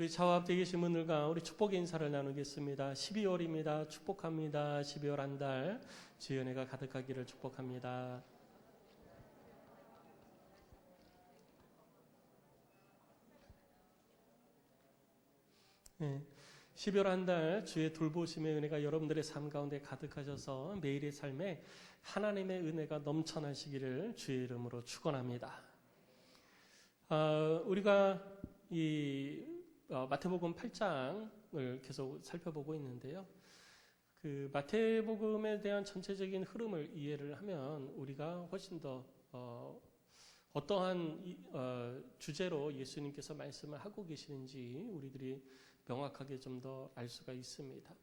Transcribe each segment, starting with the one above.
우리 좌우 앞에 계신 분들과 우리 축복의 인사를 나누겠습니다. 12월입니다. 축복합니다. 12월 한 달 주의 은혜가 가득하기를 축복합니다. 네, 12월 한 달 주의 돌보심의 은혜가 여러분들의 삶 가운데 가득하셔서 매일의 삶에 하나님의 은혜가 넘쳐나시기를 주의 이름으로 축원합니다. 우리가 마태복음 8장을 계속 살펴보고 있는데요. 그 마태복음에 대한 전체적인 흐름을 이해를 하면 우리가 훨씬 더 어떠한 주제로 예수님께서 말씀을 하고 계시는지 우리들이 명확하게 좀 더 알 수가 있습니다.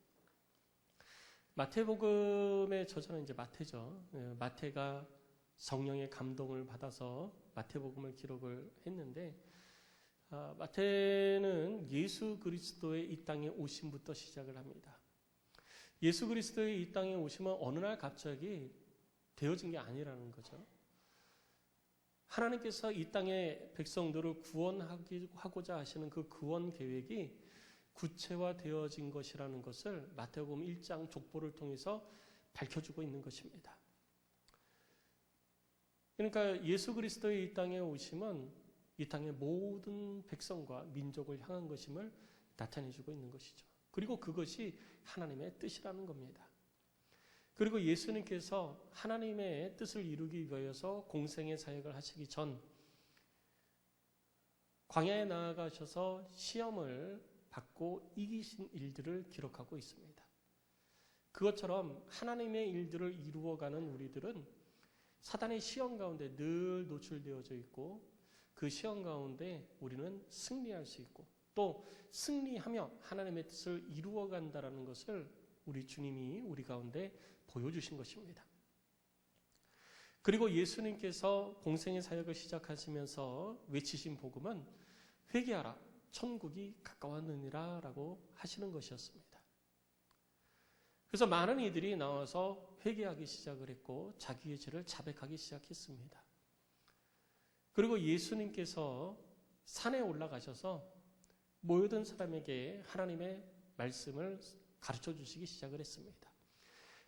마태복음의 저자는 이제 마태죠. 마태가 성령의 감동을 받아서 마태복음을 기록을 했는데 마태는 예수 그리스도의 이 땅에 오심부터 시작을 합니다. 예수 그리스도의 이 땅에 오심은 어느 날 갑자기 되어진 게 아니라는 거죠. 하나님께서 이 땅의 백성들을 구원하고자 하시는 그 구원 계획이 구체화되어진 것이라는 것을 마태복음 1장 족보를 통해서 밝혀주고 있는 것입니다. 그러니까 예수 그리스도의 이 땅에 오심은 이 땅의 모든 백성과 민족을 향한 것임을 나타내주고 있는 것이죠. 그리고 그것이 하나님의 뜻이라는 겁니다. 그리고 예수님께서 하나님의 뜻을 이루기 위해서 공생의 사역을 하시기 전 광야에 나아가셔서 시험을 받고 이기신 일들을 기록하고 있습니다. 그것처럼 하나님의 일들을 이루어가는 우리들은 사단의 시험 가운데 늘 노출되어져 있고 그 시험 가운데 우리는 승리할 수 있고 또 승리하며 하나님의 뜻을 이루어간다는 것을 우리 주님이 우리 가운데 보여주신 것입니다. 그리고 예수님께서 공생의 사역을 시작하시면서 외치신 복음은 회개하라 천국이 가까웠느니라 라고 하시는 것이었습니다. 그래서 많은 이들이 나와서 회개하기 시작을 했고 자기의 죄를 자백하기 시작했습니다. 그리고 예수님께서 산에 올라가셔서 모여든 사람에게 하나님의 말씀을 가르쳐 주시기 시작을 했습니다.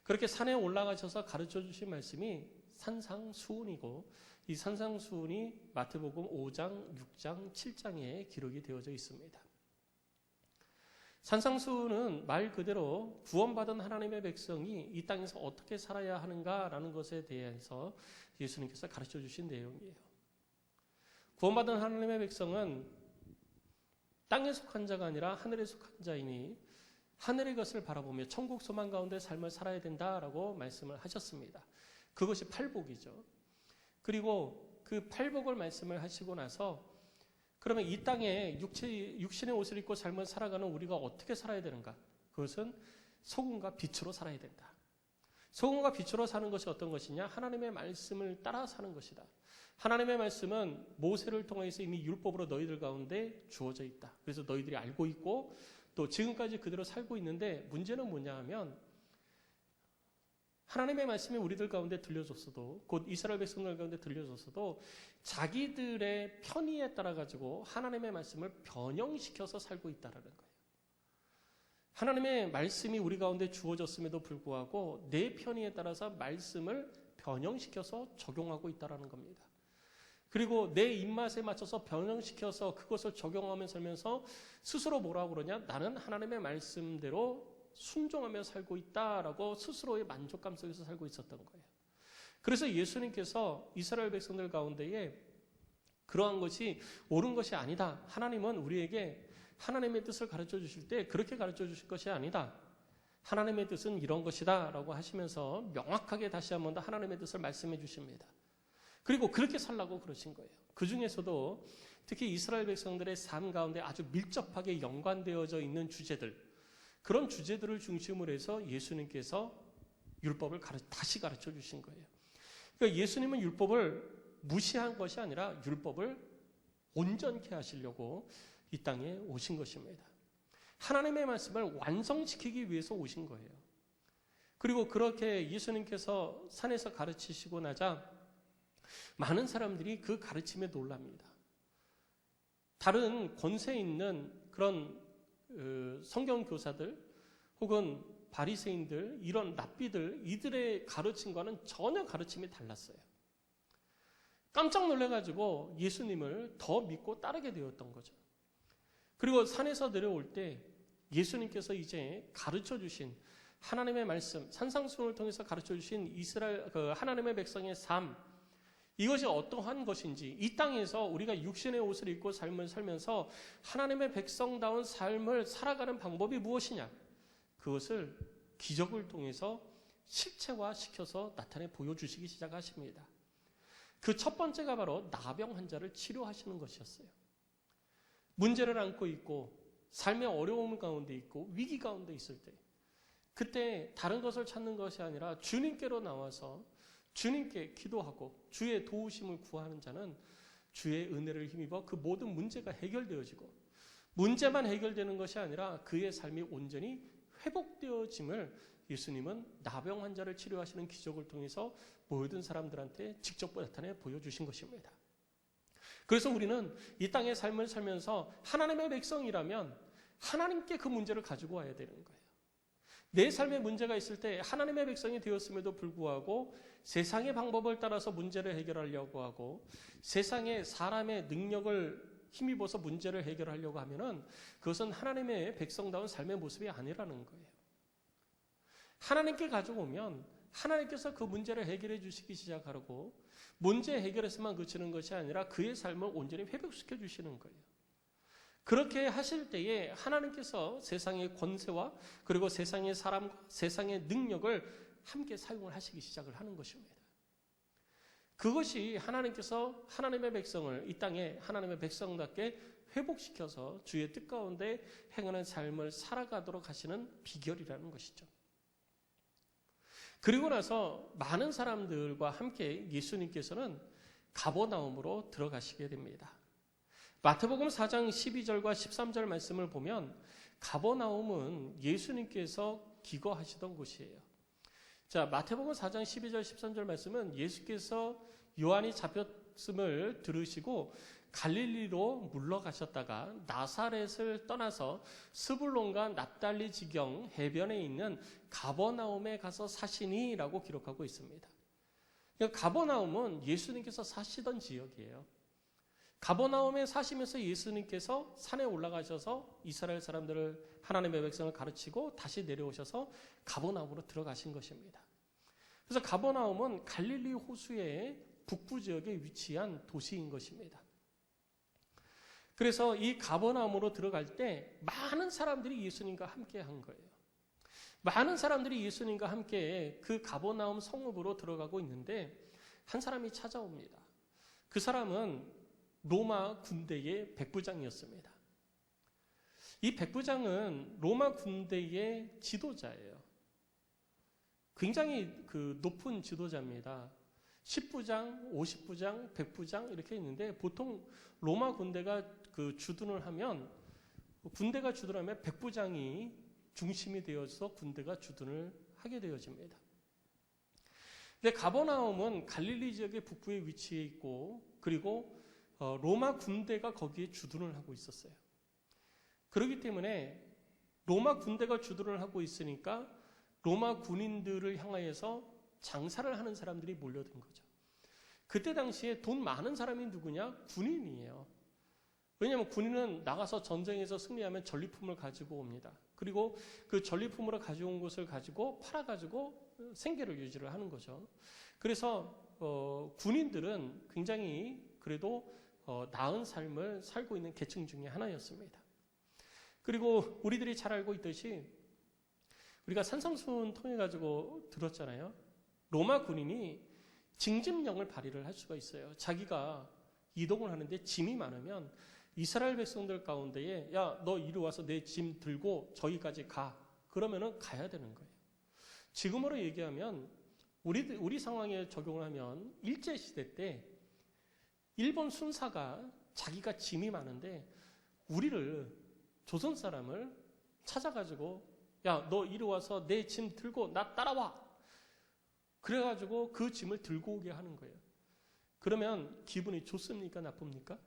그렇게 산에 올라가셔서 가르쳐 주신 말씀이 산상수훈이고 이 산상수훈이 마태복음 5장, 6장, 7장에 기록이 되어져 있습니다. 산상수훈은 말 그대로 구원받은 하나님의 백성이 이 땅에서 어떻게 살아야 하는가라는 것에 대해서 예수님께서 가르쳐 주신 내용이에요. 구원받은 하나님의 백성은 땅에 속한 자가 아니라 하늘에 속한 자이니 하늘의 것을 바라보며 천국 소망 가운데 삶을 살아야 된다라고 말씀을 하셨습니다. 그것이 팔복이죠. 그리고 그 팔복을 말씀을 하시고 나서 그러면 이 땅에 육신의 옷을 입고 삶을 살아가는 우리가 어떻게 살아야 되는가? 그것은 소금과 빛으로 살아야 된다. 소금과 빛으로 사는 것이 어떤 것이냐? 하나님의 말씀을 따라 사는 것이다. 하나님의 말씀은 모세를 통해서 이미 율법으로 너희들 가운데 주어져 있다. 그래서 너희들이 알고 있고 또 지금까지 그대로 살고 있는데 문제는 뭐냐 하면 하나님의 말씀이 우리들 가운데 들려줬어도 곧 이스라엘 백성들 가운데 들려줬어도 자기들의 편의에 따라 가지고 하나님의 말씀을 변형시켜서 살고 있다는 거예요. 하나님의 말씀이 우리 가운데 주어졌음에도 불구하고 내 편의에 따라서 말씀을 변형시켜서 적용하고 있다는 겁니다. 그리고 내 입맛에 맞춰서 변형시켜서 그것을 적용하며 살면서 스스로 뭐라고 그러냐? 나는 하나님의 말씀대로 순종하며 살고 있다라고 스스로의 만족감 속에서 살고 있었던 거예요. 그래서 예수님께서 이스라엘 백성들 가운데에 그러한 것이 옳은 것이 아니다. 하나님은 우리에게 하나님의 뜻을 가르쳐 주실 때 그렇게 가르쳐 주실 것이 아니다. 하나님의 뜻은 이런 것이다 라고 하시면서 명확하게 다시 한 번 더 하나님의 뜻을 말씀해 주십니다. 그리고 그렇게 살라고 그러신 거예요. 그 중에서도 특히 이스라엘 백성들의 삶 가운데 아주 밀접하게 연관되어져 있는 주제들, 그런 주제들을 중심으로 해서 예수님께서 율법을 다시 가르쳐 주신 거예요. 그러니까 예수님은 율법을 무시한 것이 아니라 율법을 온전케 하시려고 이 땅에 오신 것입니다. 하나님의 말씀을 완성시키기 위해서 오신 거예요. 그리고 그렇게 예수님께서 산에서 가르치시고 나자 많은 사람들이 그 가르침에 놀랍니다. 다른 권세 있는 그런 성경 교사들 혹은 바리새인들, 이런 랍비들, 이들의 가르침과는 전혀 가르침이 달랐어요. 깜짝 놀라가지고 예수님을 더 믿고 따르게 되었던 거죠. 그리고 산에서 내려올 때 예수님께서 이제 가르쳐 주신 하나님의 말씀, 산상수훈을 통해서 가르쳐 주신 이스라엘 하나님의 백성의 삶, 이것이 어떠한 것인지, 이 땅에서 우리가 육신의 옷을 입고 삶을 살면서 하나님의 백성다운 삶을 살아가는 방법이 무엇이냐, 그것을 기적을 통해서 실체화시켜서 나타내 보여주시기 시작하십니다. 그 첫 번째가 바로 나병 환자를 치료하시는 것이었어요. 문제를 안고 있고 삶의 어려움 가운데 있고 위기 가운데 있을 때, 그때 다른 것을 찾는 것이 아니라 주님께로 나와서 주님께 기도하고 주의 도우심을 구하는 자는 주의 은혜를 힘입어 그 모든 문제가 해결되어지고, 문제만 해결되는 것이 아니라 그의 삶이 온전히 회복되어짐을 예수님은 나병 환자를 치료하시는 기적을 통해서 모든 사람들한테 직접 나타내 보여주신 것입니다. 그래서 우리는 이 땅의 삶을 살면서 하나님의 백성이라면 하나님께 그 문제를 가지고 와야 되는 거예요. 내 삶에 문제가 있을 때 하나님의 백성이 되었음에도 불구하고 세상의 방법을 따라서 문제를 해결하려고 하고 세상의 사람의 능력을 힘입어서 문제를 해결하려고 하면은 그것은 하나님의 백성다운 삶의 모습이 아니라는 거예요. 하나님께 가져오면 하나님께서 그 문제를 해결해 주시기 시작하고 문제 해결에서만 그치는 것이 아니라 그의 삶을 온전히 회복시켜 주시는 거예요. 그렇게 하실 때에 하나님께서 세상의 권세와 그리고 세상의 사람, 세상의 능력을 함께 사용을 하시기 시작을 하는 것입니다. 그것이 하나님께서 하나님의 백성을 이 땅에 하나님의 백성답게 회복시켜서 주의 뜻 가운데 행하는 삶을 살아가도록 하시는 비결이라는 것이죠. 그리고 나서 많은 사람들과 함께 예수님께서는 가버나움으로 들어가시게 됩니다. 마태복음 4장 12절과 13절 말씀을 보면 가버나움은 예수님께서 기거하시던 곳이에요. 자, 마태복음 4장 12절 13절 말씀은 예수께서 요한이 잡혔음을 들으시고 갈릴리로 물러가셨다가 나사렛을 떠나서 스불론과 납달리 지경 해변에 있는 가버나움에 가서 사시니라고 기록하고 있습니다. 가버나움은 예수님께서 사시던 지역이에요. 가버나움에 사시면서 예수님께서 산에 올라가셔서 이스라엘 사람들을, 하나님의 백성을 가르치고 다시 내려오셔서 가버나움으로 들어가신 것입니다. 그래서 가버나움은 갈릴리 호수의 북부 지역에 위치한 도시인 것입니다. 그래서 이 가버나움으로 들어갈 때 많은 사람들이 예수님과 함께 한 거예요. 많은 사람들이 예수님과 함께 그 가버나움 성읍으로 들어가고 있는데 한 사람이 찾아옵니다. 그 사람은 로마 군대의 백부장이었습니다. 이 백부장은 로마 군대의 지도자예요. 굉장히 높은 지도자입니다. 10부장, 50부장, 100부장 이렇게 있는데 보통 로마 군대가 주둔을 하면 군대가 주둔하면 백부장이 중심이 되어서 군대가 주둔을 하게 되어집니다. 근데 가버나움은 갈릴리 지역의 북부에 위치해 있고 그리고 로마 군대가 거기에 주둔을 하고 있었어요. 그렇기 때문에 로마 군대가 주둔을 하고 있으니까 로마 군인들을 향하여서 장사를 하는 사람들이 몰려든 거죠. 그때 당시에 돈 많은 사람이 누구냐? 군인이에요. 왜냐하면 군인은 나가서 전쟁에서 승리하면 전리품을 가지고 옵니다. 그리고 그 전리품으로 가져온 것을 가지고 팔아가지고 생계를 유지를 하는 거죠. 그래서 군인들은 굉장히 그래도 나은 삶을 살고 있는 계층 중에 하나였습니다. 그리고 우리들이 잘 알고 있듯이 우리가 산상수훈 통해 가지고 들었잖아요. 로마 군인이 징집령을 발휘를 할 수가 있어요. 자기가 이동을 하는데 짐이 많으면 이스라엘 백성들 가운데에 야, 너 이리 와서 내 짐 들고 저기까지 가. 그러면은 가야 되는 거예요. 지금으로 얘기하면 우리 상황에 적용을 하면 일제시대 때 일본 순사가 자기가 짐이 많은데 우리를 조선 사람을 찾아가지고 야, 너 이리 와서 내 짐 들고 나 따라와. 그래가지고 그 짐을 들고 오게 하는 거예요. 그러면 기분이 좋습니까? 나쁩니까?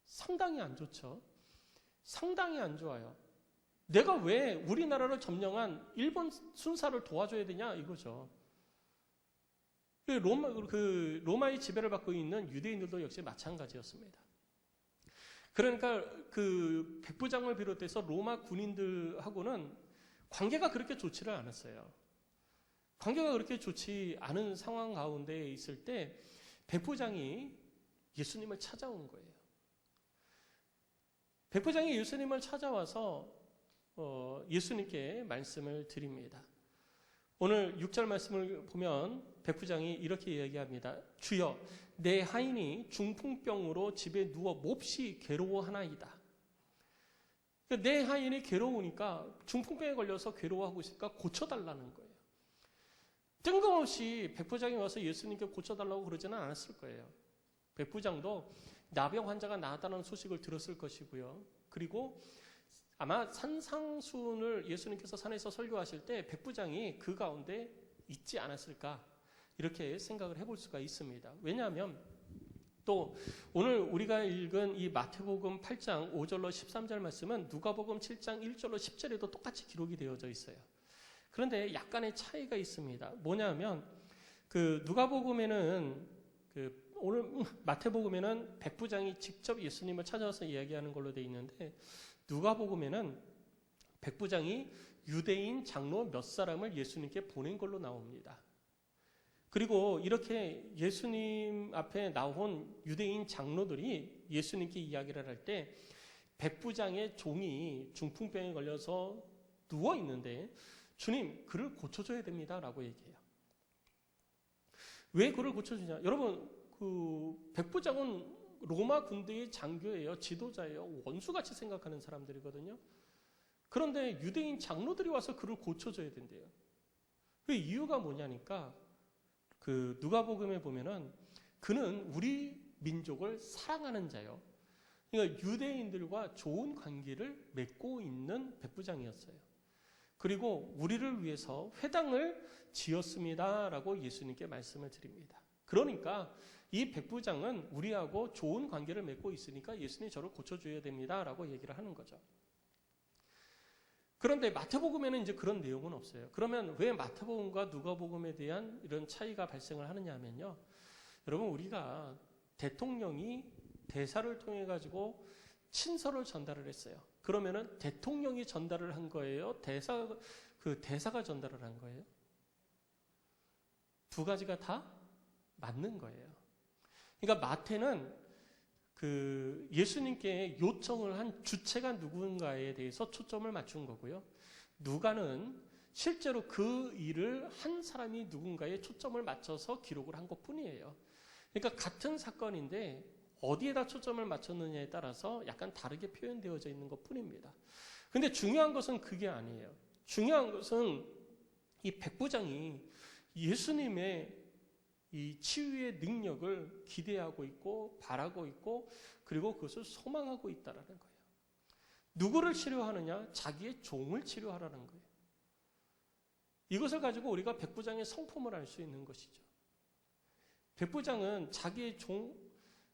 상당히 안 좋죠. 상당히 안 좋아요. 내가 왜 우리나라를 점령한 일본 순사를 도와줘야 되냐 이거죠. 로마의 지배를 받고 있는 유대인들도 역시 마찬가지였습니다. 그러니까 그 백부장을 비롯해서 로마 군인들하고는 관계가 그렇게 좋지를 않았어요. 관계가 그렇게 좋지 않은 상황 가운데 있을 때 백부장이 예수님을 찾아온 거예요. 백부장이 예수님을 찾아와서 예수님께 말씀을 드립니다. 오늘 6절 말씀을 보면 백부장이 이렇게 이야기합니다. 주여, 내 하인이 중풍병으로 집에 누워 몹시 괴로워하나이다. 내 하인이 괴로우니까 중풍병에 걸려서 괴로워하고 있으니까 고쳐달라는 거예요. 뜬금없이 백부장이 와서 예수님께 고쳐달라고 그러지는 않았을 거예요. 백부장도 나병 환자가 나았다는 소식을 들었을 것이고요. 그리고 아마 산상수훈을 예수님께서 산에서 설교하실 때 백부장이 그 가운데 있지 않았을까 이렇게 생각을 해볼 수가 있습니다. 왜냐하면 또 오늘 우리가 읽은 이 마태복음 8장 5절로 13절 말씀은 누가복음 7장 1절로 10절에도 똑같이 기록이 되어져 있어요. 그런데 약간의 차이가 있습니다. 뭐냐면 그 누가복음에는 오늘 마태복음에는 백부장이 직접 예수님을 찾아와서 이야기하는 걸로 되어 있는데 누가복음에는 백부장이 유대인 장로 몇 사람을 예수님께 보낸 걸로 나옵니다. 그리고 이렇게 예수님 앞에 나온 유대인 장로들이 예수님께 이야기를 할 때 백부장의 종이 중풍병에 걸려서 누워 있는데 주님, 그를 고쳐줘야 됩니다 라고 얘기해요. 왜 그를 고쳐주냐? 여러분, 백부장은 로마 군대의 장교예요. 지도자예요. 원수같이 생각하는 사람들이거든요. 그런데 유대인 장로들이 와서 그를 고쳐줘야 된대요. 그 이유가 뭐냐니까 그 누가복음에 보면은 그는 우리 민족을 사랑하는 자요. 그러니까 유대인들과 좋은 관계를 맺고 있는 백부장이었어요. 그리고 우리를 위해서 회당을 지었습니다라고 예수님께 말씀을 드립니다. 그러니까 이 백부장은 우리하고 좋은 관계를 맺고 있으니까 예수님이 저를 고쳐줘야 됩니다라고 얘기를 하는 거죠. 그런데 마태복음에는 이제 그런 내용은 없어요. 그러면 왜 마태복음과 누가복음에 대한 이런 차이가 발생을 하느냐 하면요. 여러분, 우리가 대통령이 대사를 통해 가지고 친서를 전달을 했어요. 그러면은 대통령이 전달을 한 거예요? 대사가 전달을 한 거예요? 두 가지가 다 맞는 거예요. 그러니까 마태는 예수님께 요청을 한 주체가 누군가에 대해서 초점을 맞춘 거고요. 누가는 실제로 그 일을 한 사람이 누군가에 초점을 맞춰서 기록을 한 것뿐이에요. 그러니까 같은 사건인데 어디에다 초점을 맞췄느냐에 따라서 약간 다르게 표현되어져 있는 것뿐입니다. 근데 중요한 것은 그게 아니에요. 중요한 것은 이 백부장이 예수님의 이 치유의 능력을 기대하고 있고 바라고 있고 그리고 그것을 소망하고 있다라는 거예요. 누구를 치료하느냐? 자기의 종을 치료하라는 거예요. 이것을 가지고 우리가 백부장의 성품을 알 수 있는 것이죠. 백부장은 자기의 종,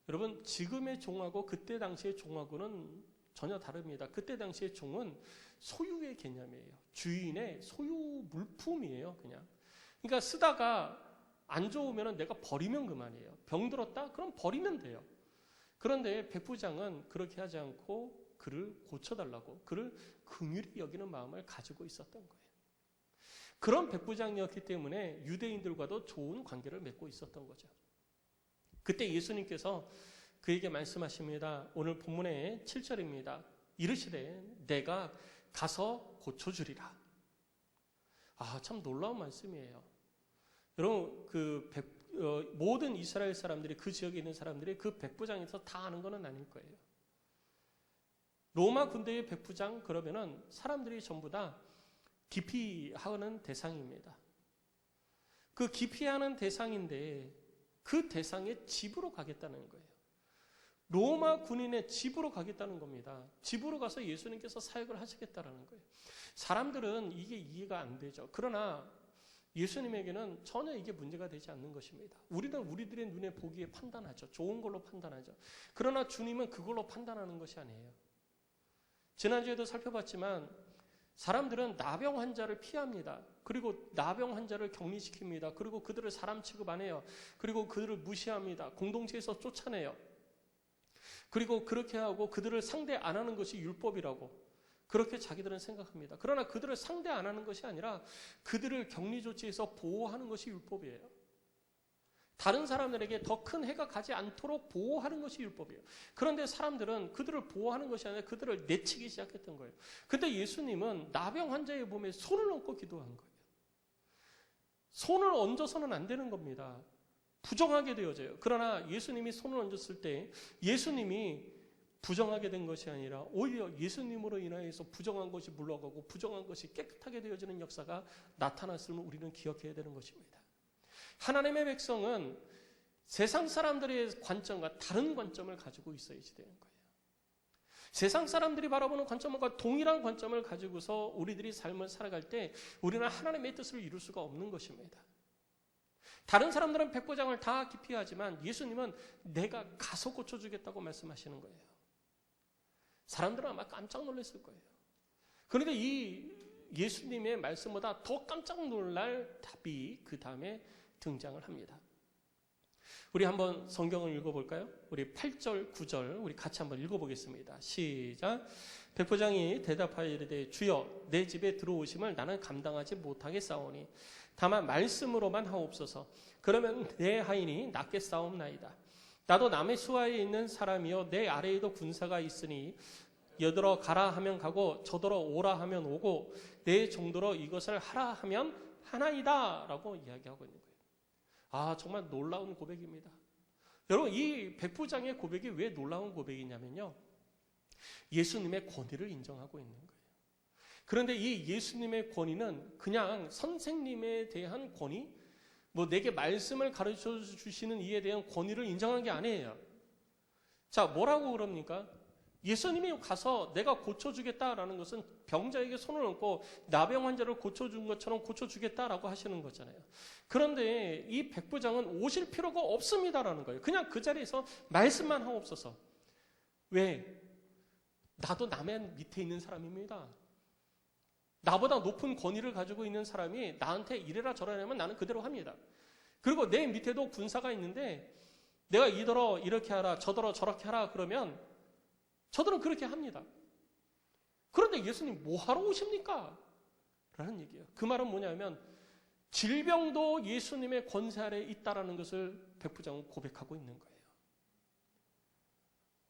여러분 지금의 종하고 그때 당시의 종하고는 전혀 다릅니다. 그때 당시의 종은 소유의 개념이에요. 주인의 소유 물품이에요. 그냥. 그러니까 쓰다가 안 좋으면 내가 버리면 그만이에요. 병 들었다? 그럼 버리면 돼요. 그런데 백부장은 그렇게 하지 않고 그를 고쳐달라고, 그를 긍휼히 여기는 마음을 가지고 있었던 거예요. 그런 백부장이었기 때문에 유대인들과도 좋은 관계를 맺고 있었던 거죠. 그때 예수님께서 그에게 말씀하십니다. 오늘 본문의 7절입니다. 이르시되 내가 가서 고쳐주리라. 참 놀라운 말씀이에요. 여러분, 모든 이스라엘 사람들이, 그 지역에 있는 사람들이 그 백부장에서 다 아는 건 아닐 거예요. 로마 군대의 백부장 그러면은 사람들이 전부 다 기피하는 대상입니다. 그 기피하는 대상인데 그 대상의 집으로 가겠다는 거예요. 로마 군인의 집으로 가겠다는 겁니다. 집으로 가서 예수님께서 사역을 하시겠다라는 거예요. 사람들은 이게 이해가 안 되죠. 그러나 예수님에게는 전혀 이게 문제가 되지 않는 것입니다. 우리는 우리들의 눈에 보기에 판단하죠. 좋은 걸로 판단하죠. 그러나 주님은 그걸로 판단하는 것이 아니에요. 지난주에도 살펴봤지만 사람들은 나병 환자를 피합니다. 그리고 나병 환자를 격리시킵니다. 그리고 그들을 사람 취급 안 해요. 그리고 그들을 무시합니다. 공동체에서 쫓아내요. 그리고 그렇게 하고 그들을 상대 안 하는 것이 율법이라고 그렇게 자기들은 생각합니다. 그러나 그들을 상대 안 하는 것이 아니라 그들을 격리 조치해서 보호하는 것이 율법이에요. 다른 사람들에게 더 큰 해가 가지 않도록 보호하는 것이 율법이에요. 그런데 사람들은 그들을 보호하는 것이 아니라 그들을 내치기 시작했던 거예요. 근데 예수님은 나병 환자의 몸에 손을 얹고 기도한 거예요. 손을 얹어서는 안 되는 겁니다. 부정하게 되어져요. 그러나 예수님이 손을 얹었을 때 예수님이 부정하게 된 것이 아니라 오히려 예수님으로 인하여서 부정한 것이 물러가고 부정한 것이 깨끗하게 되어지는 역사가 나타났음을 우리는 기억해야 되는 것입니다. 하나님의 백성은 세상 사람들의 관점과 다른 관점을 가지고 있어야지 되는 거예요. 세상 사람들이 바라보는 관점과 동일한 관점을 가지고서 우리들이 삶을 살아갈 때 우리는 하나님의 뜻을 이룰 수가 없는 것입니다. 다른 사람들은 백보장을 다 기피하지만 예수님은 내가 가서 고쳐주겠다고 말씀하시는 거예요. 사람들은 아마 깜짝 놀랐을 거예요. 그런데 이 예수님의 말씀보다 더 깜짝 놀랄 답이 그 다음에 등장을 합니다. 우리 한번 성경을 읽어볼까요? 우리 8절, 9절 우리 같이 한번 읽어보겠습니다. 시작. 백부장이 대답하여 이르되 주여 내 집에 들어오심을 나는 감당하지 못하겠사오니 다만 말씀으로만 하옵소서. 그러면 내 하인이 낫게 싸움나이다. 나도 남의 수하에 있는 사람이요 내 아래에도 군사가 있으니 여더러 가라 하면 가고 저더러 오라 하면 오고 내 정도로 이것을 하라 하면 하나이다 라고 이야기하고 있는 거예요. 아, 정말 놀라운 고백입니다. 여러분, 이 백부장의 고백이 왜 놀라운 고백이냐면요, 예수님의 권위를 인정하고 있는 거예요. 그런데 이 예수님의 권위는 그냥 선생님에 대한 권위, 뭐 내게 말씀을 가르쳐 주시는 이에 대한 권위를 인정한 게 아니에요. 자, 뭐라고 그럽니까? 예수님이 가서 내가 고쳐주겠다라는 것은 병자에게 손을 얹고 나병 환자를 고쳐준 것처럼 고쳐주겠다라고 하시는 거잖아요. 그런데 이 백부장은 오실 필요가 없습니다라는 거예요. 그냥 그 자리에서 말씀만 하옵소서. 왜? 나도 남의 밑에 있는 사람입니다. 나보다 높은 권위를 가지고 있는 사람이 나한테 이래라 저래라 하면 나는 그대로 합니다. 그리고 내 밑에도 군사가 있는데 내가 이더러 이렇게 하라 저더러 저렇게 하라 그러면 저들은 그렇게 합니다. 그런데 예수님 뭐하러 오십니까? 라는 얘기예요. 그 말은 뭐냐면 질병도 예수님의 권세 아래에 있다라는 것을 백부장은 고백하고 있는 거예요.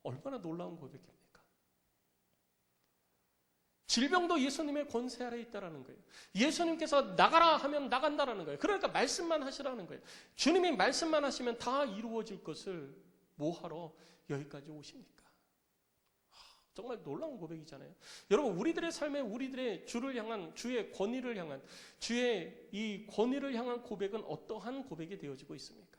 얼마나 놀라운 고백입니까? 질병도 예수님의 권세 아래에 있다라는 거예요. 예수님께서 나가라 하면 나간다라는 거예요. 그러니까 말씀만 하시라는 거예요. 주님이 말씀만 하시면 다 이루어질 것을 뭐하러 여기까지 오십니까? 정말 놀라운 고백이잖아요. 여러분, 우리들의 삶에 우리들의 주를 향한, 주의 권위를 향한, 주의 이 권위를 향한 고백은 어떠한 고백이 되어지고 있습니까?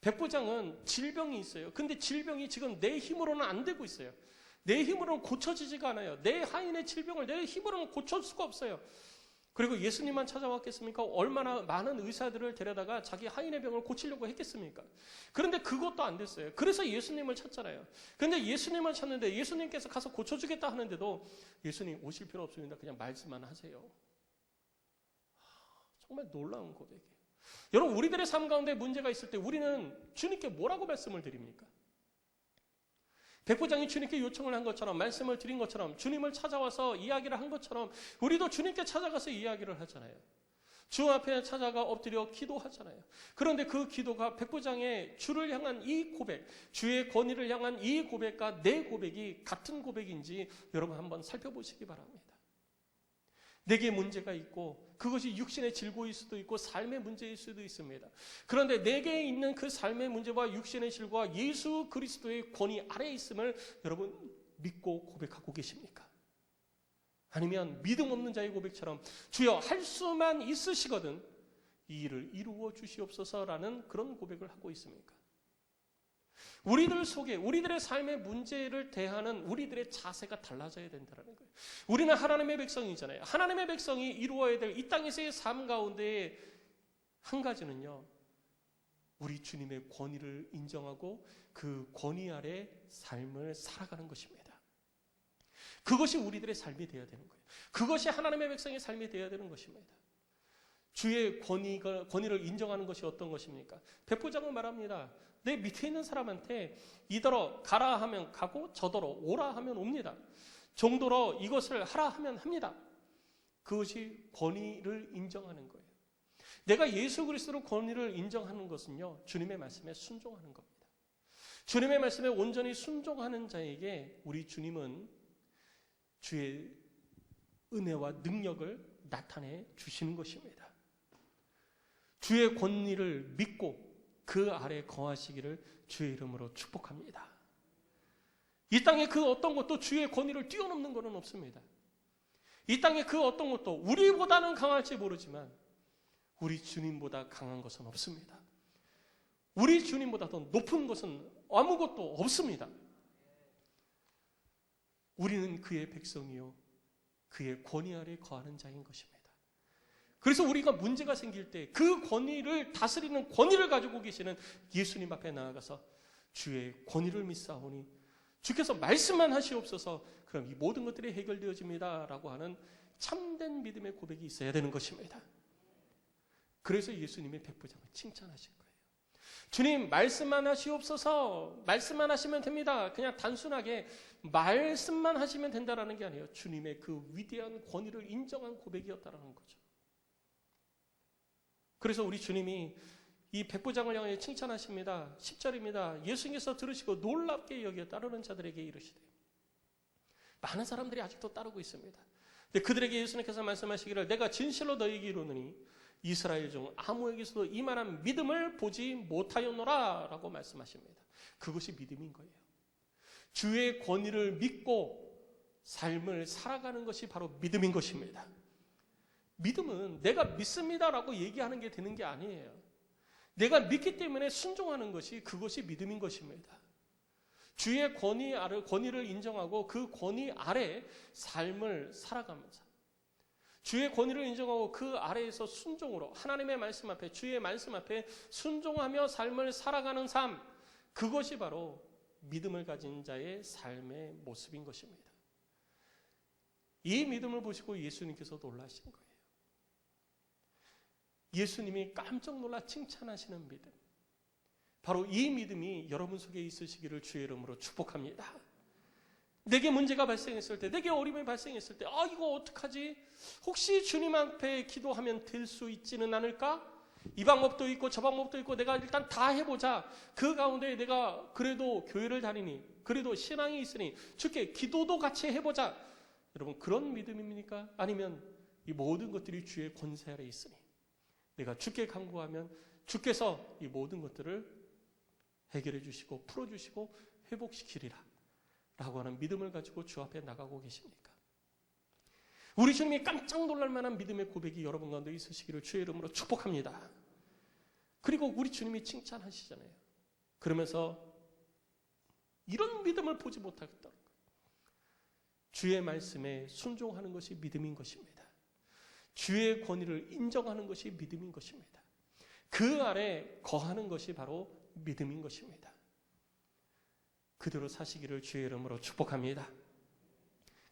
백부장은 질병이 있어요. 근데 질병이 지금 내 힘으로는 안 되고 있어요. 내 힘으로는 고쳐지지가 않아요. 내 하인의 질병을 내 힘으로는 고칠 수가 없어요. 그리고 예수님만 찾아왔겠습니까? 얼마나 많은 의사들을 데려다가 자기 하인의 병을 고치려고 했겠습니까? 그런데 그것도 안 됐어요. 그래서 예수님을 찾잖아요. 그런데 예수님을 찾는데 예수님께서 가서 고쳐주겠다 하는데도 예수님 오실 필요 없습니다. 그냥 말씀만 하세요. 정말 놀라운 고백이에요. 여러분, 우리들의 삶 가운데 문제가 있을 때 우리는 주님께 뭐라고 말씀을 드립니까? 백부장이 주님께 요청을 한 것처럼, 말씀을 드린 것처럼, 주님을 찾아와서 이야기를 한 것처럼 우리도 주님께 찾아가서 이야기를 하잖아요. 주 앞에 찾아가 엎드려 기도하잖아요. 그런데 그 기도가 백부장의 주를 향한 이 고백, 주의 권위를 향한 이 고백과 내 고백이 같은 고백인지 여러분 한번 살펴보시기 바랍니다. 내게 문제가 있고 그것이 육신의 질고일 수도 있고 삶의 문제일 수도 있습니다. 그런데 내게 있는 그 삶의 문제와 육신의 질고가 예수 그리스도의 권위 아래에 있음을 여러분 믿고 고백하고 계십니까? 아니면 믿음 없는 자의 고백처럼 주여 할 수만 있으시거든 이 일을 이루어 주시옵소서라는 그런 고백을 하고 있습니까? 우리들 속에 우리들의 삶의 문제를 대하는 우리들의 자세가 달라져야 된다는 거예요. 우리는 하나님의 백성이잖아요. 하나님의 백성이 이루어야 될 이 땅에서의 삶 가운데 한 가지는요, 우리 주님의 권위를 인정하고 그 권위 아래 삶을 살아가는 것입니다. 그것이 우리들의 삶이 되어야 되는 거예요. 그것이 하나님의 백성의 삶이 되어야 되는 것입니다. 주의 권위를 인정하는 것이 어떤 것입니까? 백부장은 말합니다. 내 밑에 있는 사람한테 이더러 가라 하면 가고 저더러 오라 하면 옵니다. 정도로 이것을 하라 하면 합니다. 그것이 권위를 인정하는 거예요. 내가 예수 그리스도로 권위를 인정하는 것은요, 주님의 말씀에 순종하는 겁니다. 주님의 말씀에 온전히 순종하는 자에게 우리 주님은 주의 은혜와 능력을 나타내 주시는 것입니다. 주의 권위를 믿고 그 아래 거하시기를 주의 이름으로 축복합니다. 이 땅에 그 어떤 것도 주의 권위를 뛰어넘는 것은 없습니다. 이 땅에 그 어떤 것도 우리보다는 강할지 모르지만 우리 주님보다 강한 것은 없습니다. 우리 주님보다 더 높은 것은 아무것도 없습니다. 우리는 그의 백성이요 그의 권위 아래 거하는 자인 것입니다. 그래서 우리가 문제가 생길 때 그 권위를 다스리는 권위를 가지고 계시는 예수님 앞에 나아가서 주의 권위를 믿사오니 주께서 말씀만 하시옵소서 그럼 이 모든 것들이 해결되어집니다 라고 하는 참된 믿음의 고백이 있어야 되는 것입니다. 그래서 예수님이 백부장을 칭찬하신 거예요. 주님 말씀만 하시옵소서, 말씀만 하시면 됩니다. 그냥 단순하게 말씀만 하시면 된다라는 게 아니에요. 주님의 그 위대한 권위를 인정한 고백이었다라는 거죠. 그래서 우리 주님이 이 백부장을 향해 칭찬하십니다. 10절입니다. 예수님께서 들으시고 놀랍게 여겨 따르는 자들에게 이르시되, 많은 사람들이 아직도 따르고 있습니다. 근데 그들에게 예수님께서 말씀하시기를 내가 진실로 너희에게 이르노니 이스라엘 중 아무에게서도 이만한 믿음을 보지 못하였노라 라고 말씀하십니다. 그것이 믿음인 거예요. 주의 권위를 믿고 삶을 살아가는 것이 바로 믿음인 것입니다. 믿음은 내가 믿습니다라고 얘기하는 게 되는 게 아니에요. 내가 믿기 때문에 순종하는 것이 그것이 믿음인 것입니다. 주의 권위를 인정하고 그 권위 아래 삶을 살아가면서 주의 권위를 인정하고 그 아래에서 순종으로 하나님의 말씀 앞에 주의 말씀 앞에 순종하며 삶을 살아가는 삶, 그것이 바로 믿음을 가진 자의 삶의 모습인 것입니다. 이 믿음을 보시고 예수님께서 놀라신 거예요. 예수님이 깜짝 놀라 칭찬하시는 믿음, 바로 이 믿음이 여러분 속에 있으시기를 주의 이름으로 축복합니다. 내게 문제가 발생했을 때, 내게 어려움이 발생했을 때, 이거 어떡하지? 혹시 주님 앞에 기도하면 될 수 있지는 않을까? 이 방법도 있고 저 방법도 있고 내가 일단 다 해보자. 그 가운데 내가 그래도 교회를 다니니, 그래도 신앙이 있으니 주께 기도도 같이 해보자. 여러분, 그런 믿음입니까? 아니면 이 모든 것들이 주의 권세 아래 있으니 내가 주께 간구하면 주께서 이 모든 것들을 해결해 주시고 풀어주시고 회복시키리라 라고 하는 믿음을 가지고 주 앞에 나가고 계십니까? 우리 주님이 깜짝 놀랄 만한 믿음의 고백이 여러분 가운데 있으시기를 주의 이름으로 축복합니다. 그리고 우리 주님이 칭찬하시잖아요. 그러면서 이런 믿음을 보지 못하겠다. 주의 말씀에 순종하는 것이 믿음인 것입니다. 주의 권위를 인정하는 것이 믿음인 것입니다. 그 아래 거하는 것이 바로 믿음인 것입니다. 그대로 사시기를 주의 이름으로 축복합니다.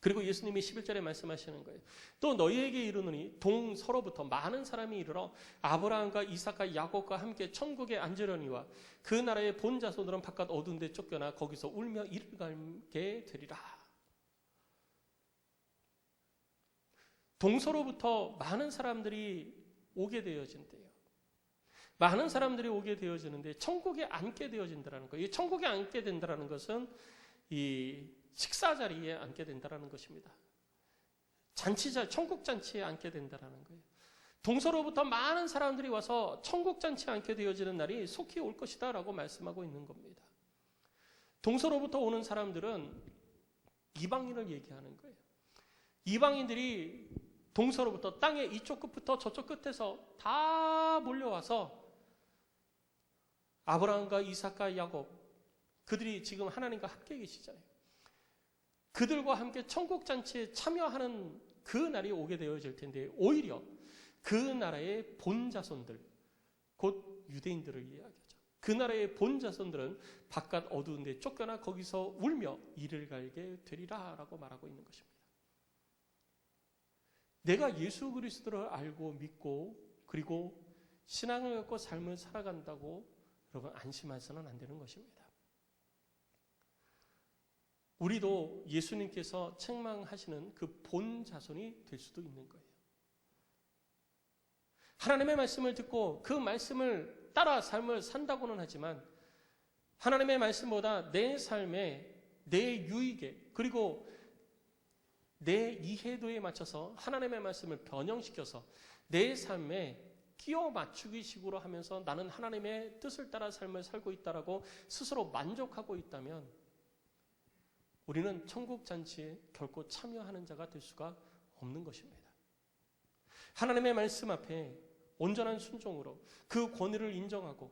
그리고 예수님이 11절에 말씀하시는 거예요. 또 너희에게 이르노니 동서로부터 많은 사람이 이르러 아브라함과 이삭과 야곱과 함께 천국에 앉으려니와 그 나라의 본 자손들은 바깥 어두운 데 쫓겨나 거기서 울며 이를 갈게 되리라. 동서로부터 많은 사람들이 오게 되어진대요. 많은 사람들이 오게 되어지는데 천국에 앉게 되어진다는 거예요. 이 천국에 앉게 된다는 것은 이 식사 자리에 앉게 된다는 것입니다. 천국 잔치에 앉게 된다는 거예요. 동서로부터 많은 사람들이 와서 천국 잔치에 앉게 되어지는 날이 속히 올 것이다 라고 말씀하고 있는 겁니다. 동서로부터 오는 사람들은 이방인을 얘기하는 거예요. 이방인들이 동서로부터 땅의 이쪽 끝부터 저쪽 끝에서 다 몰려와서 아브라함과 이삭과 야곱, 그들이 지금 하나님과 함께 계시잖아요. 그들과 함께 천국잔치에 참여하는 그 날이 오게 되어질 텐데 오히려 그 나라의 본자손들, 곧 유대인들을 이야기하죠. 그 나라의 본 자손들은 바깥 어두운 데 쫓겨나 거기서 울며 이를 갈게 되리라 라고 말하고 있는 것입니다. 내가 예수 그리스도를 알고 믿고 그리고 신앙을 갖고 삶을 살아간다고 여러분 안심해서는 안 되는 것입니다. 우리도 예수님께서 책망하시는 그 본 자손이 될 수도 있는 거예요. 하나님의 말씀을 듣고 그 말씀을 따라 삶을 산다고는 하지만 하나님의 말씀보다 내 삶에 내 유익에 그리고 내 이해도에 맞춰서 하나님의 말씀을 변형시켜서 내 삶에 끼워 맞추기 식으로 하면서 나는 하나님의 뜻을 따라 삶을 살고 있다라고 스스로 만족하고 있다면 우리는 천국 잔치에 결코 참여하는 자가 될 수가 없는 것입니다. 하나님의 말씀 앞에 온전한 순종으로 그 권위를 인정하고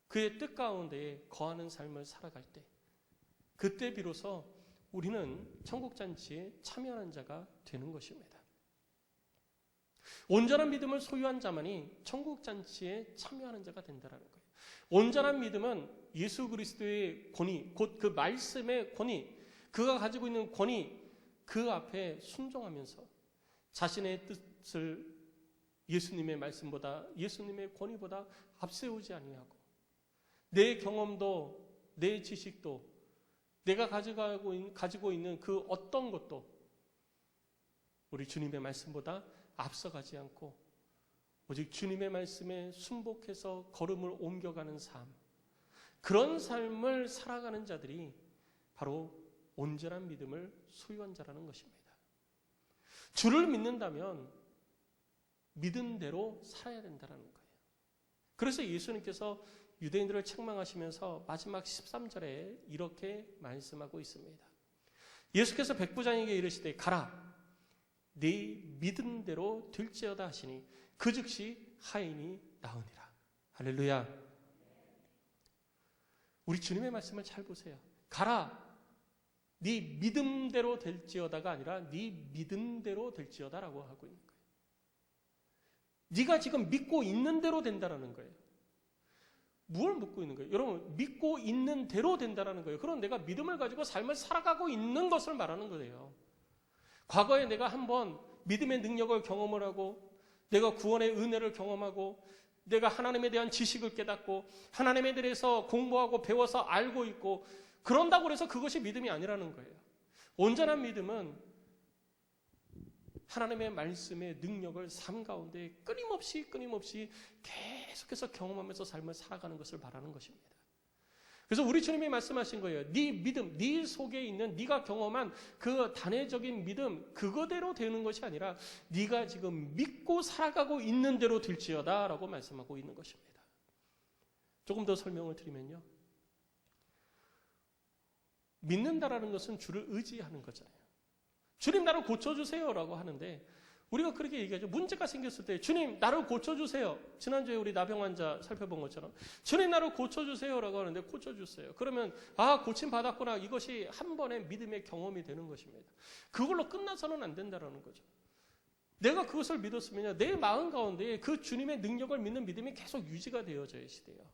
그의 뜻 가운데에 거하는 삶을 살아갈 때 그때 비로소 우리는 천국 잔치에 참여하는 자가 되는 것입니다. 온전한 믿음을 소유한 자만이 천국 잔치에 참여하는 자가 된다는 거예요. 온전한 믿음은 예수 그리스도의 권위, 곧 그 말씀의 권위, 그가 가지고 있는 권위, 그 앞에 순종하면서 자신의 뜻을 예수님의 말씀보다, 예수님의 권위보다 앞세우지 아니하고 내 경험도, 내 지식도, 내가 가지고 있는 그 어떤 것도 우리 주님의 말씀보다 앞서가지 않고 오직 주님의 말씀에 순복해서 걸음을 옮겨가는 삶, 그런 삶을 살아가는 자들이 바로 온전한 믿음을 소유한 자라는 것입니다. 주를 믿는다면 믿은 대로 살아야 된다는 거예요. 그래서 예수님께서 유대인들을 책망하시면서 마지막 13절에 이렇게 말씀하고 있습니다. 예수께서 백부장에게 이르시되 가라 네 믿은 대로 될지어다 하시니 그 즉시 하인이 나으니라. 할렐루야. 우리 주님의 말씀을 잘 보세요. 가라 네 믿음대로 될지어다가 아니라 네 믿은 대로 될지어다라고 하고 있는 거예요. 네가 지금 믿고 있는 대로 된다라는 거예요. 뭘 믿고 있는 거예요? 여러분, 믿고 있는 대로 된다라는 거예요. 그럼 내가 믿음을 가지고 삶을 살아가고 있는 것을 말하는 거예요. 과거에 내가 한번 믿음의 능력을 경험을 하고 내가 구원의 은혜를 경험하고 내가 하나님에 대한 지식을 깨닫고 하나님에 대해서 공부하고 배워서 알고 있고 그런다고 해서 그것이 믿음이 아니라는 거예요. 온전한 믿음은 하나님의 말씀의 능력을 삶 가운데 끊임없이 계속해서 경험하면서 삶을 살아가는 것을 말하는 것입니다. 그래서 우리 주님이 말씀하신 거예요. 네 믿음, 네 속에 있는 네가 경험한 그 단회적인 믿음 그거대로 되는 것이 아니라 네가 지금 믿고 살아가고 있는 대로 될지어다 라고 말씀하고 있는 것입니다. 조금 더 설명을 드리면요. 믿는다라는 것은 주를 의지하는 거잖아요. 주님 나를 고쳐주세요 라고 하는데 우리가 그렇게 얘기하죠. 문제가 생겼을 때 주님 나를 고쳐주세요. 지난주에 우리 나병 환자 살펴본 것처럼 주님 나를 고쳐주세요 라고 하는데 고쳐주세요. 그러면 고침받았구나. 이것이 한 번의 믿음의 경험이 되는 것입니다. 그걸로 끝나서는 안 된다는 거죠. 내가 그것을 믿었으면 내 마음 가운데 그 주님의 능력을 믿는 믿음이 계속 유지가 되어져야 돼요.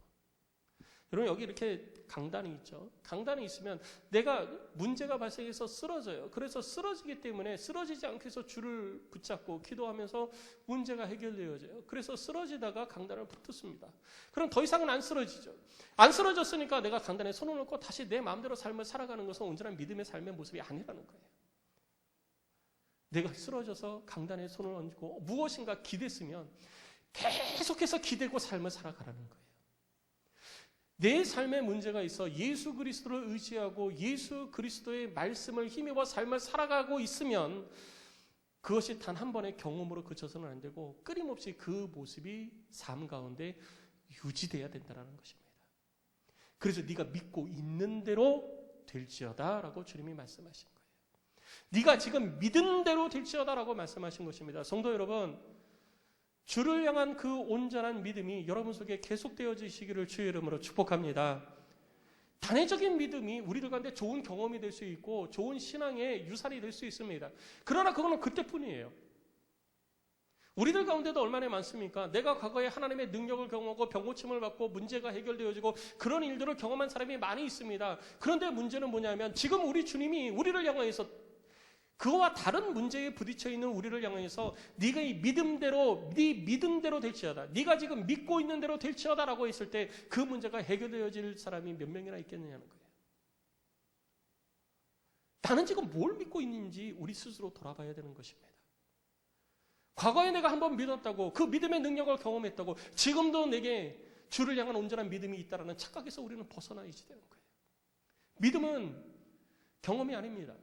여러분 여기 이렇게 강단이 있죠. 강단이 있으면 내가 문제가 발생해서 쓰러져요. 그래서 쓰러지기 때문에 쓰러지지 않게 해서 줄을 붙잡고 기도하면서 문제가 해결되어져요. 그래서 쓰러지다가 강단을 붙습니다. 그럼 더 이상은 안 쓰러지죠. 안 쓰러졌으니까 내가 강단에 손을 놓고 다시 내 마음대로 삶을 살아가는 것은 온전한 믿음의 삶의 모습이 아니라는 거예요. 내가 쓰러져서 강단에 손을 얹고 무엇인가 기댔으면 계속해서 기대고 삶을 살아가라는 거예요. 내 삶에 문제가 있어 예수 그리스도를 의지하고 예수 그리스도의 말씀을 힘입어 삶을 살아가고 있으면 그것이 단 한 번의 경험으로 그쳐서는 안 되고 끊임없이 그 모습이 삶 가운데 유지돼야 된다는 것입니다. 그래서 네가 믿고 있는 대로 될지어다 라고 주님이 말씀하신 거예요. 네가 지금 믿은 대로 될지어다 라고 말씀하신 것입니다. 성도 여러분, 주를 향한 그 온전한 믿음이 여러분 속에 계속되어지시기를 주의 이름으로 축복합니다. 단회적인 믿음이 우리들 가운데 좋은 경험이 될 수 있고 좋은 신앙의 유산이 될 수 있습니다. 그러나 그거는 그때뿐이에요. 우리들 가운데도 얼마나 많습니까? 내가 과거에 하나님의 능력을 경험하고 병고침을 받고 문제가 해결되어지고 그런 일들을 경험한 사람이 많이 있습니다. 그런데 문제는 뭐냐면 지금 우리 주님이 우리를 향해서 그와 다른 문제에 부딪혀 있는 우리를 향해서 네가 이 믿음대로 네 믿음대로 될지어다. 네가 지금 믿고 있는 대로 될지어다라고 했을 때 그 문제가 해결되어질 사람이 몇 명이나 있겠느냐는 거예요. 나는 지금 뭘 믿고 있는지 우리 스스로 돌아봐야 되는 것입니다. 과거에 내가 한번 믿었다고 그 믿음의 능력을 경험했다고 지금도 내게 주를 향한 온전한 믿음이 있다라는 착각에서 우리는 벗어나야지 되는 거예요. 믿음은 경험이 아닙니다.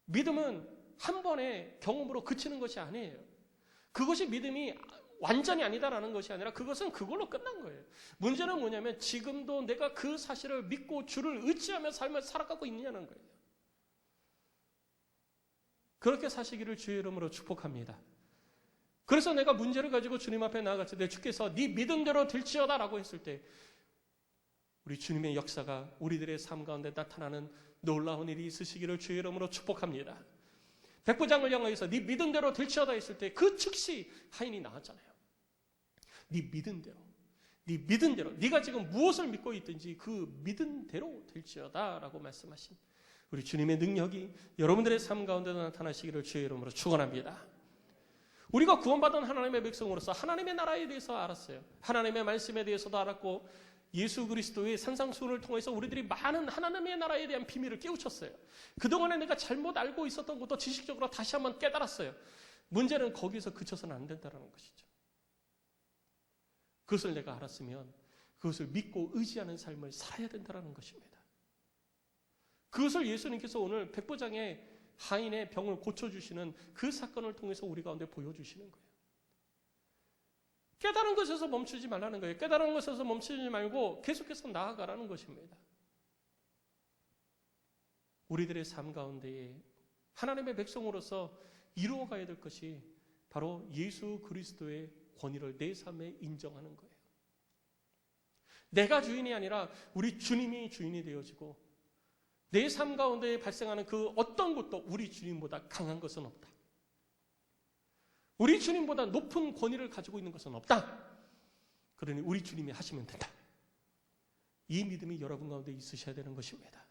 믿음은 한 번의 경험으로 그치는 것이 아니에요. 그것이 믿음이 완전히 아니다라는 것이 아니라 그것은 그걸로 끝난 거예요. 문제는 뭐냐면 지금도 내가 그 사실을 믿고 주를 의지하며 삶을 살아가고 있느냐는 거예요. 그렇게 사시기를 주의 이름으로 축복합니다. 그래서 내가 문제를 가지고 주님 앞에 나아갔을 때 주께서 네 믿음대로 될지어다라고 했을 때 우리 주님의 역사가 우리들의 삶 가운데 나타나는 놀라운 일이 있으시기를 주의 이름으로 축복합니다. 백부장을 향하여서 네 믿음대로 될지어다 했을 때 그 즉시 하인이 나왔잖아요. 네 믿음대로 네가 지금 무엇을 믿고 있든지 그 믿음대로 될지어다라고 말씀하신 우리 주님의 능력이 여러분들의 삶 가운데도 나타나시기를 주의 이름으로 축원합니다. 우리가 구원받은 하나님의 백성으로서 하나님의 나라에 대해서 알았어요. 하나님의 말씀에 대해서도 알았고 예수 그리스도의 산상수훈을 통해서 우리들이 많은 하나님의 나라에 대한 비밀을 깨우쳤어요. 그동안에 내가 잘못 알고 있었던 것도 지식적으로 다시 한번 깨달았어요. 문제는 거기서 그쳐서는 안 된다는 것이죠. 그것을 내가 알았으면 그것을 믿고 의지하는 삶을 살아야 된다는 것입니다. 그것을 예수님께서 오늘 백부장의 하인의 병을 고쳐주시는 그 사건을 통해서 우리 가운데 보여주시는 거예요. 깨달은 것에서 멈추지 말라는 거예요. 깨달은 것에서 멈추지 말고 계속해서 나아가라는 것입니다. 우리들의 삶 가운데에 하나님의 백성으로서 이루어가야 될 것이 바로 예수 그리스도의 권위를 내 삶에 인정하는 거예요. 내가 주인이 아니라 우리 주님이 주인이 되어지고 내 삶 가운데 발생하는 그 어떤 것도 우리 주님보다 강한 것은 없다. 우리 주님보다 높은 권위를 가지고 있는 것은 없다. 그러니 우리 주님이 하시면 된다. 이 믿음이 여러분 가운데 있으셔야 되는 것입니다.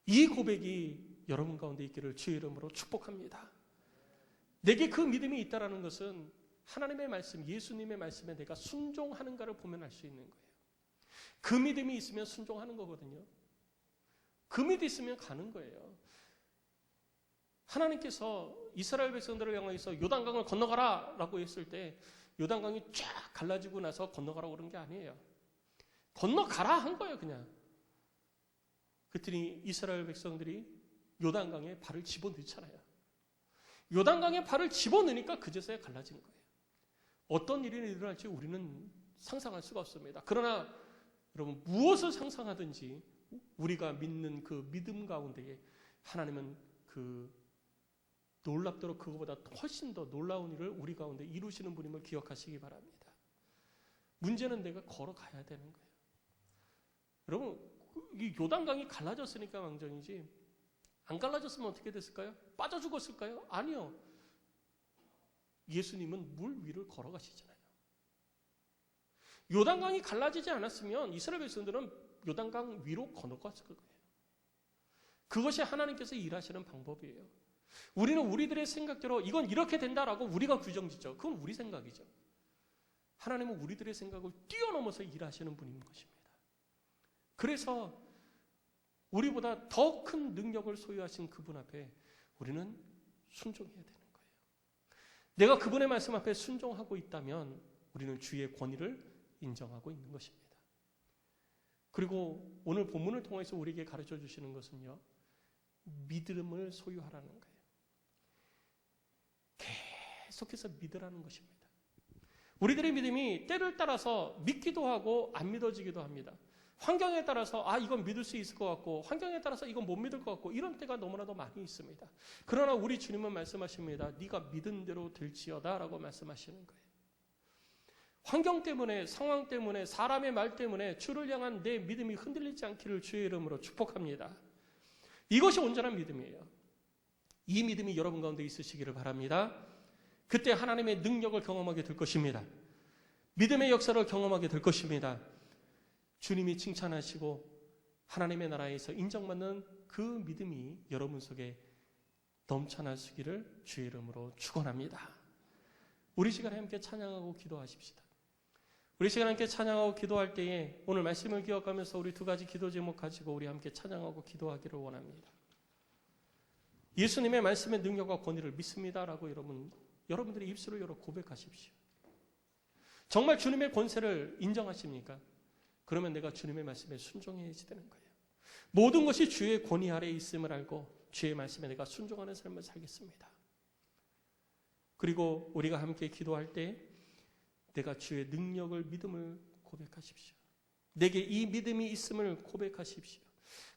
이 고백이 여러분 가운데 있기를 주의 이름으로 축복합니다. 내게 그 믿음이 있다는 것은 하나님의 말씀, 예수님의 말씀에 내가 순종하는가를 보면 알 수 있는 거예요. 그 믿음이 있으면 순종하는 거거든요. 그 믿음이 있으면 가는 거예요. 하나님께서 이스라엘 백성들을 향해서 요단강을 건너가라 라고 했을 때 요단강이 쫙 갈라지고 나서 건너가라고 그런 게 아니에요. 건너가라 한 거예요, 그냥. 그랬더니 이스라엘 백성들이 요단강에 발을 집어넣잖아요. 요단강에 발을 집어넣으니까 그제서야 갈라진 거예요. 어떤 일이 일어날지 우리는 상상할 수가 없습니다. 그러나 여러분 무엇을 상상하든지 우리가 믿는 그 믿음 가운데에 하나님은 그 놀랍도록 그것보다 훨씬 더 놀라운 일을 우리 가운데 이루시는 분임을 기억하시기 바랍니다. 문제는 내가 걸어가야 되는 거예요. 여러분 이 요단강이 갈라졌으니까 왕정이지 안 갈라졌으면 어떻게 됐을까요? 빠져 죽었을까요? 아니요. 예수님은 물 위를 걸어가시잖아요. 요단강이 갈라지지 않았으면 이스라엘 백성들은 요단강 위로 건너갔을 거예요. 그것이 하나님께서 일하시는 방법이에요. 우리는 우리들의 생각대로 이건 이렇게 된다라고 우리가 규정짓죠. 그건 우리 생각이죠. 하나님은 우리들의 생각을 뛰어넘어서 일하시는 분인 것입니다. 그래서 우리보다 더 큰 능력을 소유하신 그분 앞에 우리는 순종해야 되는 거예요. 내가 그분의 말씀 앞에 순종하고 있다면 우리는 주의 권위를 인정하고 있는 것입니다. 그리고 오늘 본문을 통해서 우리에게 가르쳐 주시는 것은요. 믿음을 소유하라는 거예요. 계속해서 믿으라는 것입니다. 우리들의 믿음이 때를 따라서 믿기도 하고 안 믿어지기도 합니다. 환경에 따라서 이건 믿을 수 있을 것 같고 환경에 따라서 이건 못 믿을 것 같고 이런 때가 너무나도 많이 있습니다. 그러나 우리 주님은 말씀하십니다. 네가 믿은 대로 될지어다 라고 말씀하시는 거예요. 환경 때문에 상황 때문에 사람의 말 때문에 주를 향한 내 믿음이 흔들리지 않기를 주의 이름으로 축복합니다. 이것이 온전한 믿음이에요. 이 믿음이 여러분 가운데 있으시기를 바랍니다. 그때 하나님의 능력을 경험하게 될 것입니다. 믿음의 역사를 경험하게 될 것입니다. 주님이 칭찬하시고 하나님의 나라에서 인정받는 그 믿음이 여러분 속에 넘쳐나시기를 주의 이름으로 축원합니다. 우리 시간에 함께 찬양하고 기도하십시다. 우리 시간에 함께 찬양하고 기도할 때에 오늘 말씀을 기억하면서 우리 두 가지 기도 제목 가지고 우리 함께 찬양하고 기도하기를 원합니다. 예수님의 말씀의 능력과 권위를 믿습니다라고 여러분들이 입술을 열어 고백하십시오. 정말 주님의 권세를 인정하십니까? 그러면 내가 주님의 말씀에 순종해야 되는 거예요. 모든 것이 주의 권위 아래에 있음을 알고 주의 말씀에 내가 순종하는 삶을 살겠습니다. 그리고 우리가 함께 기도할 때 내가 주의 능력을 믿음을 고백하십시오. 내게 이 믿음이 있음을 고백하십시오.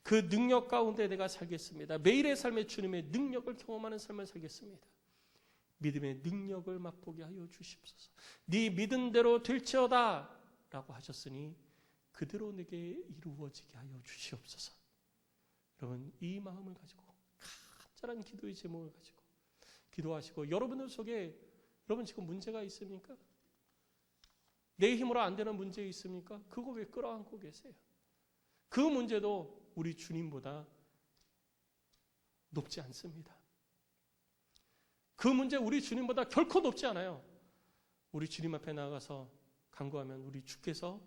그 능력 가운데 내가 살겠습니다. 매일의 삶에 주님의 능력을 경험하는 삶을 살겠습니다. 믿음의 능력을 맛보게 하여 주시옵소서. 네 믿은 대로 될지어다 라고 하셨으니 그대로 내게 이루어지게 하여 주시옵소서. 여러분 이 마음을 가지고 간절한 기도의 제목을 가지고 기도하시고 여러분들 속에 여러분 지금 문제가 있습니까? 내 힘으로 안 되는 문제 있습니까? 그거 왜 끌어안고 계세요? 그 문제도 우리 주님보다 높지 않습니다. 그 문제 우리 주님보다 결코 높지 않아요. 우리 주님 앞에 나가서 간구하면 우리 주께서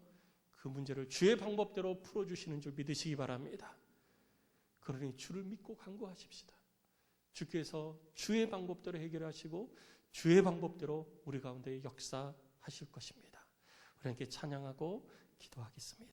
그 문제를 주의 방법대로 풀어주시는 줄 믿으시기 바랍니다. 그러니 주를 믿고 간구하십시다. 주께서 주의 방법대로 해결하시고 주의 방법대로 우리 가운데 역사하실 것입니다. 우리 함께 찬양하고 기도하겠습니다.